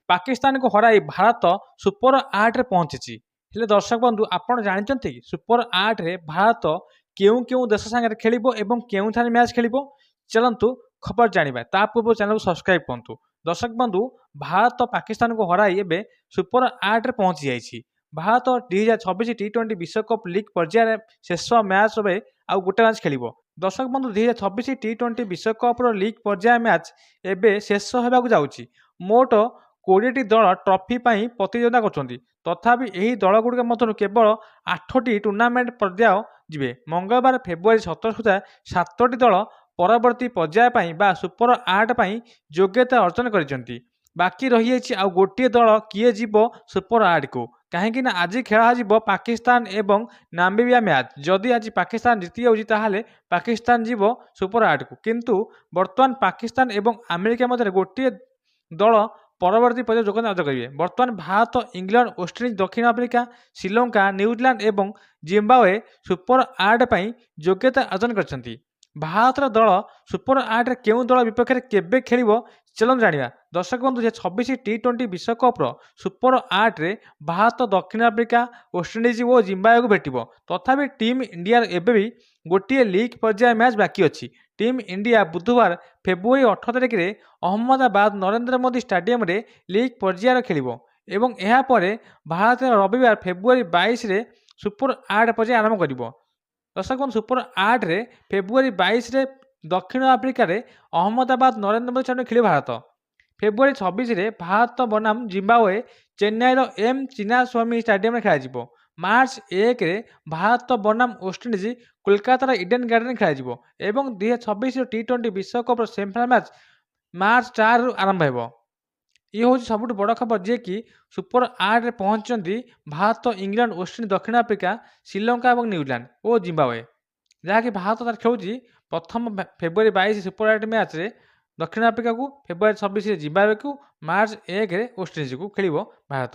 ପାକିସ୍ତାନକୁ ହରାଇ ଭାରତ ସୁପର 8ରେ ପହଞ୍ଚିଛି। ହେଲେ ଦର୍ଶକ ବନ୍ଧୁ ଆପଣ ଜାଣିଛନ୍ତି କି ସୁପର 8ରେ ଭାରତ କେଉଁ କେଉଁ ଦେଶ ସାଙ୍ଗରେ ଖେଳିବ ଏବଂ କେଉଁଠାରେ ମ୍ୟାଚ୍ ଖେଳିବ? ଚାଲନ୍ତୁ ଖବର ଜାଣିବା। ତା ପୂର୍ବରୁ ଚ୍ୟାନେଲକୁ ସବସ୍କ୍ରାଇବ୍ କରନ୍ତୁ। ଦର୍ଶକ ବନ୍ଧୁ ଭାରତ ପାକିସ୍ତାନକୁ ହରାଇ ଏବେ ସୁପର 8ରେ ପହଞ୍ଚି ଯାଇଛି। ଭାରତ 2026 ଟି20 ବିଶ୍ୱକପ୍ ଲିଗ୍ ପର୍ଯ୍ୟାୟରେ ଶେଷ ମ୍ୟାଚ୍ ଏବେ ଆଉ ଗୋଟେ ମ୍ୟାଚ୍ ଖେଳିବ। ଦର୍ଶକ ବନ୍ଧୁ 2026 ଟି20 ବିଶ୍ୱକପ୍ର ଲିଗ୍ ପର୍ଯ୍ୟାୟ ମ୍ୟାଚ୍ ଏବେ ଶେଷ ହେବାକୁ ଯାଉଛି। ମୋଟ 20ଟି ଦଳ ଟ୍ରଫି ପାଇଁ ପ୍ରତିଯୋଗିତା କରୁଛନ୍ତି। ତଥାପି ଏହି ଦଳଗୁଡ଼ିକ ମଧ୍ୟରୁ କେବଳ 8ଟି ଟୁର୍ଣ୍ଣାମେଣ୍ଟ ପର୍ଯ୍ୟାୟ ଯିବେ। ମଙ୍ଗଳବାର ଫେବୃଆରୀ 17 ସୁଦ୍ଧା 7ଟି ଦଳ ପରବର୍ତ୍ତୀ ପର୍ଯ୍ୟାୟ ପାଇଁ ବା ସୁପର 8 ପାଇଁ ଯୋଗ୍ୟତା ଅର୍ଜନ କରିଛନ୍ତି। ବାକି ରହିଯାଇଛି ଆଉ ଗୋଟିଏ ଦଳ କିଏ ଯିବ ସୁପର 8କୁ। କାହିଁକି ନା ଆଜି ଖେଳାଯିବ ପାକିସ୍ତାନ ଏବଂ ନାମିବିଆ ମ୍ୟାଚ୍। ଯଦି ଆଜି ପାକିସ୍ତାନ ଜିତିଯାଉଛି ତାହେଲେ ପାକିସ୍ତାନ ଯିବ ସୁପର 8କୁ। କିନ୍ତୁ ବର୍ତ୍ତମାନ ପାକିସ୍ତାନ ଏବଂ ଆମେରିକା ମଧ୍ୟରେ ଗୋଟିଏ ଦଳ ପରବର୍ତ୍ତୀ ପର୍ଯ୍ୟାୟରେ ଯୋଗଦାନ ଅର୍ଜନ କରିବେ। ବର୍ତ୍ତମାନ ଭାରତ, ଇଂଲଣ୍ଡ, ୱେଷ୍ଟଇଣ୍ଡିଜ, ଦକ୍ଷିଣ ଆଫ୍ରିକା, ଶ୍ରୀଲଙ୍କା, ନ୍ୟୁଜିଲାଣ୍ଡ ଏବଂ ଜିମ୍ବାୱେ ସୁପର 8 ପାଇଁ ଯୋଗ୍ୟତା ଅର୍ଜନ କରିଛନ୍ତି। ଭାରତର ଦଳ ସୁପର 8ରେ କେଉଁ ଦଳ ବିପକ୍ଷରେ କେବେ ଖେଳିବ ଚାଲନ୍ତୁ ଜାଣିବା। ଦର୍ଶକ ବନ୍ଧୁ 26 ଟି20 ବିଶ୍ୱକପ୍ର ସୁପର 8ରେ ଭାରତ ଦକ୍ଷିଣ ଆଫ୍ରିକା, ୱେଷ୍ଟଇଣ୍ଡିଜ ଓ ଜିମ୍ବାୱେକୁ ଭେଟିବ। ତଥାପି ଟିମ୍ ଇଣ୍ଡିଆର ଏବେ ବି ଗୋଟିଏ ଲିଗ୍ ପର୍ଯ୍ୟାୟ ମ୍ୟାଚ୍ ବାକି ଅଛି। ଟିମ୍ ଇଣ୍ଡିଆ ବୁଧବାର ଫେବୃଆରୀ 18 ତାରିଖରେ ଅହମ୍ମଦାବାଦ ନରେନ୍ଦ୍ର ମୋଦି ଷ୍ଟାଡିୟମରେ ଲିଗ୍ ପର୍ଯ୍ୟାୟ ଖେଳିବ ଏବଂ ଏହାପରେ ଭାରତ ରବିବାର ଫେବୃଆରୀ 22ରେ ସୁପର 8 ପର୍ଯ୍ୟାୟ ଆରମ୍ଭ କରିବ। ଦର୍ଶକ ବନ୍ଧୁ ସୁପର 8ରେ ଫେବୃଆରୀ 22ରେ ଦକ୍ଷିଣ ଆଫ୍ରିକାରେ ଅହମ୍ମଦାବାଦ ନରେନ୍ଦ୍ର ମୋଦି ଷ୍ଟାଡିୟମରେ ଖେଳିବ ଭାରତ। ଫେବୃଆରୀ 26ରେ ଭାରତ ବନାମ ଜିମ୍ବାୱେ ଚେନ୍ନାଇର ଏମ୍ ଚିନ୍ନାସ୍ୱାମୀ ଷ୍ଟାଡିୟମରେ ଖେଳାଯିବ। ମାର୍ଚ୍ଚ 1ରେ ଭାରତ ବନାମ ୱେଷ୍ଟଇଣ୍ଡିଜ କୋଲକାତାର ଇଡେନ୍ ଗାର୍ଡେନରେ ଖେଳାଯିବ ଏବଂ 2026 ଟି20 ବିଶ୍ୱକପ୍ର ସେମିଫାଇନାଲ୍ ମ୍ୟାଚ୍ ମାର୍ଚ୍ଚ 4ରୁ ଆରମ୍ଭ ହେବ। ଇଏ ହେଉଛି ସବୁଠୁ ବଡ଼ ଖବର ଯିଏକି ସୁପର 8ରେ ପହଞ୍ଚିଛନ୍ତି ଭାରତ, ଇଂଲଣ୍ଡ, ୱେଷ୍ଟଇଣ୍ଡିଜ, ଦକ୍ଷିଣ ଆଫ୍ରିକା, ଶ୍ରୀଲଙ୍କା ଏବଂ ନ୍ୟୁଜିଲାଣ୍ଡ ଓ ଜିମ୍ବାୱେ। ଯାହାକି ଭାରତ ତାର ଖେଳୁଛି ପ୍ରଥମ ଫେବୃଆରୀ 22 ସୁପର 8 ମ୍ୟାଚ୍ରେ ଦକ୍ଷିଣ ଆଫ୍ରିକାକୁ, ଫେବୃଆରୀ 26ରେ ଜିମ୍ବାୱେକୁ, ମାର୍ଚ୍ଚ 1ରେ ୱେଷ୍ଟଇଣ୍ଡିଜକୁ ଖେଳିବ ଭାରତ।